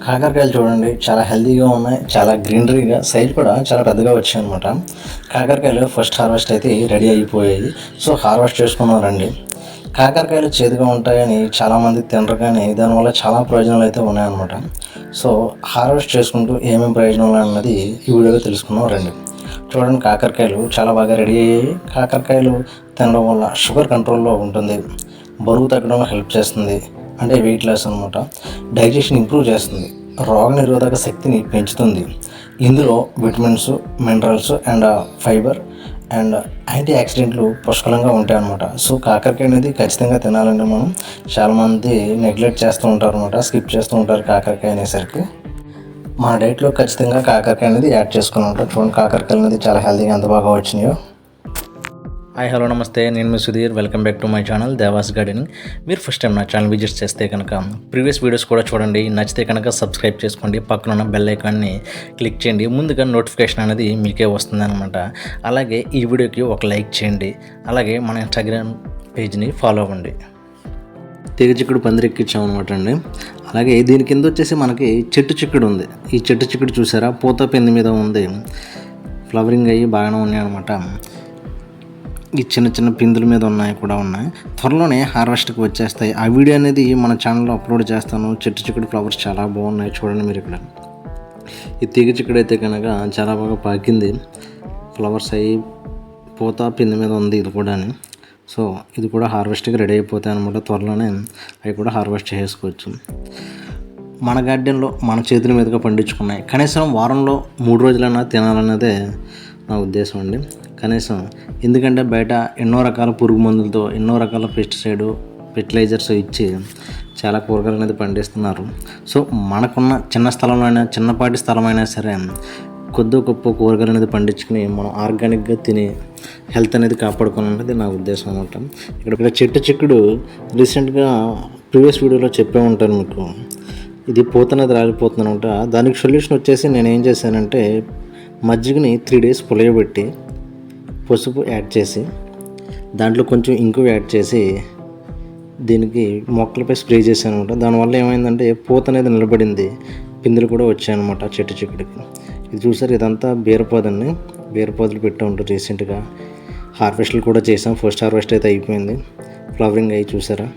కాకరకాయలు చూడండి చాలా హెల్తీగా ఉన్నాయి, చాలా గ్రీనరీగా, సైజ్ కూడా చాలా పెద్దగా వచ్చాయి అనమాట. కాకరకాయలు ఫస్ట్ హార్వెస్ట్ అయితే రెడీ అయిపోయాయి. సో హార్వెస్ట్ చేసుకున్నారండి. కాకరకాయలు చేదుగా ఉంటాయని చాలామంది తినరు, కానీ దానివల్ల చాలా ప్రయోజనాలు అయితే ఉన్నాయన్నమాట. సో హార్వెస్ట్ చేసుకుంటూ ఏమేమి ప్రయోజనాలు అన్నది ఈ వీడియోలో తెలుసుకున్నాం రండి. చూడండి, కాకరకాయలు చాలా బాగా రెడీ అయ్యాయి. కాకరకాయలు తినడం వల్ల షుగర్ కంట్రోల్లో ఉంటుంది, బరువు తగ్గడంలో హెల్ప్ చేస్తుంది, అంటే వెయిట్ లాస్ అనమాట. డైజెషన్ ఇంప్రూవ్ చేస్తుంది, రోగనిరోధక శక్తిని పెంచుతుంది. ఇందులో vitamins, minerals and fibre and anti ఆక్సిడెంట్లు పుష్కలంగా ఉంటాయి అన్నమాట. సో కాకరకాయ అనేది ఖచ్చితంగా తినాలంటే మనం చాలామంది నెగ్లెక్ట్ చేస్తూ ఉంటారు అనమాట, స్కిప్ చేస్తూ ఉంటారు కాకరకాయ అనేసరికి. మన డైట్లో ఖచ్చితంగా కాకరకాయ అనేది యాడ్ చేసుకుని ఉంటాం. చూడండి, కాకరకాయలు అనేది చాలా హెల్తీగా ఎంత బాగా వచ్చినాయో. హాయ్, హలో, నమస్తే. నేను మీ Sudheer. Welcome back to my channel Devas gardening. మీరు ఫస్ట్ టైం నా ఛానల్ విజిట్ చేస్తే కనుక ప్రీవియస్ వీడియోస్ కూడా చూడండి. నచ్చితే కనుక సబ్స్క్రైబ్ చేసుకోండి, పక్కన ఉన్న బెల్ ఐకాన్ని క్లిక్ చేయండి. ముందుగా నోటిఫికేషన్ అనేది మీకే వస్తుంది అనమాట. అలాగే ఈ వీడియోకి ఒక లైక్ చేయండి. అలాగే మన ఇన్స్టాగ్రామ్ పేజ్ని ఫాలో అవ్వండి. తీగ చిక్కుడు పందిరెక్కించామన్నమాట అండి. అలాగే దీని కింద వచ్చేసి మనకి చెట్టు చిక్కుడు ఉంది. ఈ చెట్టు చిక్కుడు చూసారా, పూత పిండి మీద ఉంది, ఫ్లవరింగ్ అయ్యి బాగానే ఉన్నాయి అనమాట. ఈ చిన్న చిన్న పిందుల మీద ఉన్నాయి. త్వరలోనే హార్వెస్ట్కి వచ్చేస్తాయి. ఆ వీడియో అనేది మన ఛానల్లో అప్లోడ్ చేస్తాను. చెట్టు చిక్కుడు ఫ్లవర్స్ చాలా బాగున్నాయి, చూడండి మీరు ఇక్కడ. ఈ తీగ చిక్కుడు అయితే కనుక చాలా బాగా పాకింది, ఫ్లవర్స్ అయ్యి పూత పిండి మీద ఉంది ఇది కూడా. సో ఇది కూడా హార్వెస్ట్కి రెడీ అయిపోతాయి అనమాట. త్వరలోనే అవి కూడా హార్వెస్ట్ చేసుకోవచ్చు. మన గార్డెన్లో మన చేతుల మీదుగా పండించుకున్నాయి. కనీసం వారంలో 3 రోజులైనా తినాలన్నదే నా ఉద్దేశం అండి. కనీసం ఎందుకంటే బయట ఎన్నో రకాల పురుగు మందులతో, ఎన్నో రకాల ఫెర్టిలైజర్స్ ఇచ్చి చాలా కూరగాయలు అనేది పండిస్తున్నారు. సో మనకున్న చిన్నపాటి స్థలమైనా సరే కొద్ది గొప్ప కూరగాయలు అనేది పండించుకుని మనం ఆర్గానిక్గా తిని హెల్త్ అనేది కాపాడుకోవాలనేది నా ఉద్దేశం అనమాట. ఇక్కడ చెట్టు చిక్కుడు రీసెంట్గా ప్రీవియస్ వీడియోలో చెప్పే ఉంటాను మీకు. ఇది పూత అనేది రాలిపోతుంది అనమాట. దానికి సొల్యూషన్ వచ్చేసి నేను ఏం చేశానంటే, మజ్జిగని 3 days పులియబెట్టి పసుపు యాడ్ చేసి దాంట్లో కొంచెం ఇంకు యాడ్ చేసి దీనికి మొక్కలపై స్ప్రే చేశాను అనమాట. దానివల్ల ఏమైందంటే పూత అనేది నిలబడింది, పిందులు కూడా వచ్చాయన్నమాట చెట్టు చిక్కుడికి. ఇది చూసారు, ఇదంతా బీరపాదండి. బీరపాదులు పెట్టా ఉంటారు. రీసెంట్గా హార్వెస్ట్లు కూడా చేసాం. ఫస్ట్ హార్వెస్ట్ అయితే అయిపోయింది, ఫ్లవరింగ్ అయ్యి చూసారా.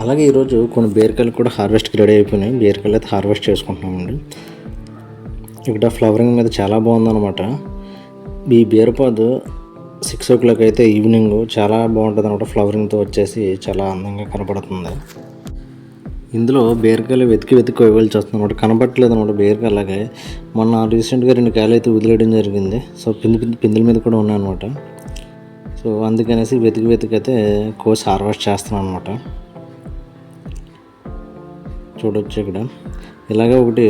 అలాగే ఈరోజు కొన్ని బీరకాయలు కూడా హార్వెస్ట్కి రెడీ అయిపోయినాయి. బీరకాయలు అయితే హార్వెస్ట్ చేసుకుంటున్నామండి. ఇక్కడ ఫ్లవరింగ్ మీద చాలా బాగుందన్నమాట. ఈ బీరపాదు 6 o'clock అయితే ఈవినింగ్ చాలా బాగుంటుంది అనమాట. ఫ్లవరింగ్తో వచ్చేసి చాలా అందంగా కనపడుతుంది. ఇందులో బీరకాయలు వెతికి కోయవలసి వస్తుంది అనమాట, కనపడట్లేదు అనమాట బీరకాయ. అలాగే మొన్న రీసెంట్గా 2 కాయలు అయితే వదిలేయడం జరిగింది. సో పిందుల మీద కూడా ఉన్నాయన్నమాట. సో అందుకనేసి వెతికి అయితే కోసి హార్వెస్ట్ చేస్తున్నాను అనమాట. చూడొచ్చు ఇక్కడ ఇలాగే ఒకటి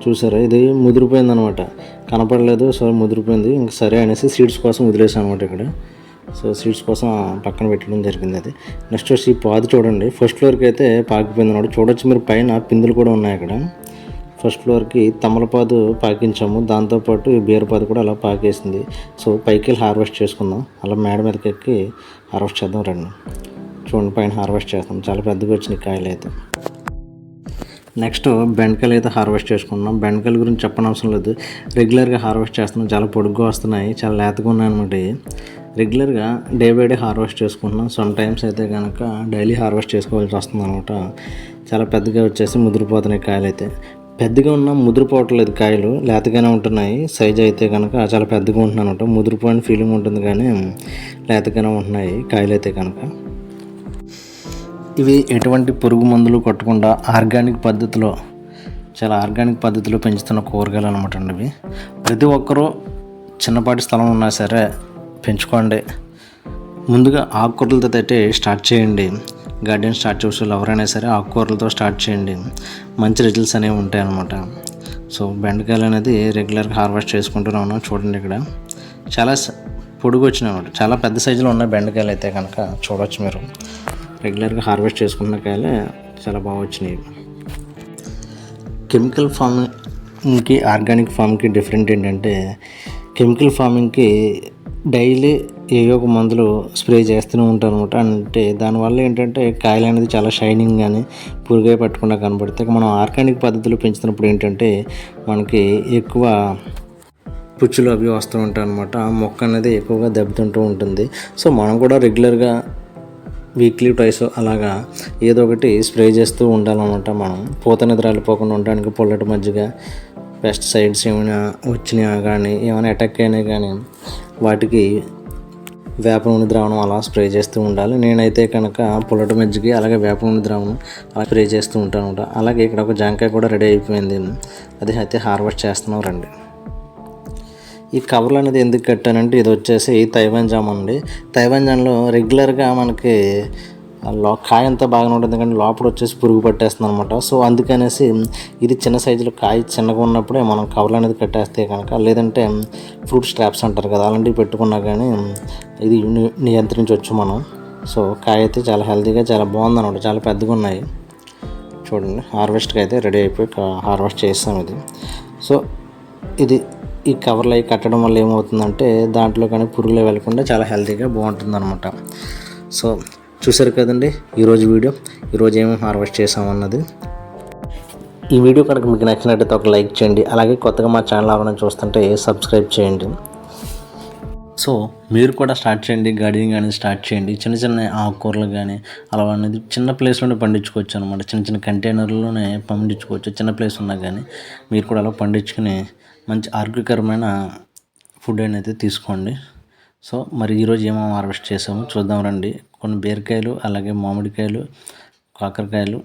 చూసారా, ఇది ముదిరిపోయింది అనమాట, కనపడలేదు. సో ముదిరిపోయింది, ఇంక సరే అనేసి సీడ్స్ కోసం వదిలేసాను అనమాట ఇక్కడ. సో సీడ్స్ కోసం పక్కన పెట్టడం జరిగింది. అది నెక్స్ట్ వచ్చి ఈ పాదు చూడండి, ఫస్ట్ ఫ్లోర్కి అయితే పాకిపోయింది అనమాట. చూడొచ్చు మీరు, పైన పిందులు కూడా ఉన్నాయి అక్కడ. ఫస్ట్ ఫ్లోర్కి తమలపాదు పాకించాము, దాంతోపాటు ఈ బీరపాదు కూడా అలా పాకేసింది. సో పైకి వెళ్ళి హార్వెస్ట్ చేసుకుందాం. అలా మేడ మీదకి ఎక్కి హార్వెస్ట్ చేద్దాం రండి. చూడండి, పైన హార్వెస్ట్ చేస్తాం. చాలా పెద్దగా వచ్చినాయి కాయలు అయితే. నెక్స్ట్ బెండకాయలు అయితే హార్వెస్ట్ చేసుకున్నాం. బెండకాయల గురించి చెప్పనవసరం లేదు, రెగ్యులర్గా హార్వెస్ట్ చేస్తున్నాం. చాలా పొడుగ్గా వస్తున్నాయి, చాలా లేతగా ఉన్నాయి అనమాట. రెగ్యులర్గా డే బై డే హార్వెస్ట్ చేసుకుంటున్నాం. సమ్ టైమ్స్ అయితే కనుక డైలీ హార్వెస్ట్ చేసుకోవాల్సి వస్తుంది అనమాట. చాలా పెద్దగా వచ్చేసి ముదిరిపోతున్నాయి కాయలు అయితే. పెద్దగా ఉన్న ముదిరిపోవట్లేదు కాయలు, లేతగానే ఉంటున్నాయి. సైజ్ అయితే కనుక చాలా పెద్దగా ఉంటున్నాయి అనమాట. ముదిరిపోయిన ఫీలింగ్ ఉంటుంది, కానీ లేతగానే ఉంటున్నాయి కాయలు అయితే కనుక. ఇవి ఎటువంటి పురుగు మందులు కొట్టకుండా ఆర్గానిక్ పద్ధతిలో పెంచుతున్న కూరగాయలు అనమాట అండి. ఇవి ప్రతి ఒక్కరూ చిన్నపాటి స్థలం ఉన్నా సరే పెంచుకోండి. ముందుగా ఆకుకూరలతో అయితే స్టార్ట్ చేయండి. గార్డెన్ స్టార్ట్ చేసే ఎవరైనా సరే ఆకుకూరలతో స్టార్ట్ చేయండి, మంచి రిజల్ట్స్ అనేవి ఉంటాయి అన్నమాట. సో బెండకాయలు అనేది రెగ్యులర్గా హార్వెస్ట్ చేసుకుంటూనే ఉన్నాం. చూడండి, ఇక్కడ చాలా పొడుగు వచ్చినాయి అన్నమాట. చాలా పెద్ద సైజులో ఉన్న బెండకాయలు అయితే కనుక చూడవచ్చు మీరు. రెగ్యులర్గా హార్వెస్ట్ చేసుకున్న కాయలే చాలా బాగా వచ్చినాయి. కెమికల్ ఫార్మింగ్కి ఆర్గానిక్ ఫార్మ్కి డిఫరెంట్ ఏంటంటే, కెమికల్ ఫార్మింగ్కి డైలీ ఏవో ఒక మందులు స్ప్రే చేస్తూనే ఉంటారు అనమాట. అంటే దానివల్ల ఏంటంటే కాయలు అనేది చాలా షైనింగ్ కానీ పురుగే పట్టకుండా కనబడతాయి. మనం ఆర్గానిక్ పద్ధతిలో పెంచుతున్నప్పుడు ఏంటంటే మనకి ఎక్కువ పుచ్చులు అవి వస్తూ ఉంటాయి అనమాట. మొక్క అనేది ఎక్కువగా దెబ్బతింటూ ఉంటుంది. సో మనం కూడా రెగ్యులర్గా వీక్లీ ట్వైస్ అలాగా ఏదో ఒకటి స్ప్రే చేస్తూ ఉండాలన్నమాట. మనం పూత నిద్ర రాలిపోకుండా ఉండడానికి పొల్లటి మజ్జిగ, పెస్టిసైడ్స్ ఏమైనా వచ్చినా కానీ ఏమైనా అటాక్ అయినా కానీ వాటికి వేప నూనె ద్రావణం అలా స్ప్రే చేస్తూ ఉండాలి. నేనైతే కనుక పొల్లటి మజ్జిగ అలాగే వేప నూనె ద్రావణం అలా స్ప్రే చేస్తూ ఉంటాను అనమాట. అలాగే ఇక్కడ ఒక జాంకాయ కూడా రెడీ అయిపోయింది. అది అయితే హార్వెస్ట్ చేస్తున్నాం రండి. ఈ కవర్లు అనేది ఎందుకు కట్టానంటే ఇది వచ్చేసి తైవాన్ జామ్ అండి. తైవాన్ జామ్లో రెగ్యులర్గా మనకి కాయ అంతా బాగానే ఉంటుంది కానీ లోపల వచ్చేసి పురుగు పట్టేస్తుంది అనమాట. సో అందుకనేసి ఇది చిన్న సైజులో కాయ చిన్నగా ఉన్నప్పుడే మనం కవర్లు అనేది కట్టేస్తే కనుక, లేదంటే ఫ్రూట్ స్ట్రాప్స్ అంటారు కదా అలాంటివి పెట్టుకున్నా కానీ ఇది నియంత్రించవచ్చు మనం. సో కాయ అయితే చాలా హెల్తీగా చాలా బాగుంది అనమాట. చాలా పెద్దగా ఉన్నాయి చూడండి. హార్వెస్ట్కి అయితే రెడీ అయిపోయి హార్వెస్ట్ చేస్తాం ఇది. సో ఇది ఈ కవర్లు అవి కట్టడం వల్ల ఏమవుతుందంటే దాంట్లో కానీ పురుగులు వెళ్ళకుండా చాలా హెల్తీగా బాగుంటుంది అనమాట. సో చూసారు కదండి ఈరోజు వీడియో. ఈరోజు ఏమేమి హార్వెస్ట్ చేసామన్నది. ఈ వీడియో కనుక మీకు నచ్చినట్టయితే ఒక లైక్ చేయండి. అలాగే కొత్తగా మా ఛానల్ ఎవరైనా చూస్తుంటే సబ్స్క్రైబ్ చేయండి. సో మీరు కూడా స్టార్ట్ చేయండి, గార్డెనింగ్ అనేది స్టార్ట్ చేయండి. చిన్న చిన్న ఆకుకూరలు కానీ అలా అనేది చిన్న ప్లేస్లోనే పండించుకోవచ్చు అనమాట. చిన్న చిన్న కంటైనర్లోనే పండించుకోవచ్చు. చిన్న ప్లేస్ ఉన్నా కానీ మీరు కూడా అలా పండించుకుని మంచి ఆరోగ్యకరమైన ఫుడ్ అనేది తీసుకోండి. సో మరి ఈరోజు ఏమేమి హార్వెస్ట్ చేసామో చూద్దాం రండి. కొన్ని బీరకాయలు, అలాగే మామిడికాయలు, కాకరకాయలు,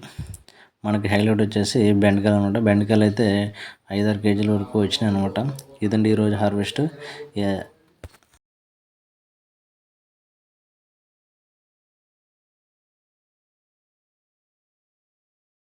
మనకి హైలైట్ వచ్చేసి బెండకాయలు అనమాట. బెండకాయలు అయితే 5-6 కేజీల వరకు వచ్చినాయి అనమాట. ఇదండి ఈరోజు హార్వెస్ట్.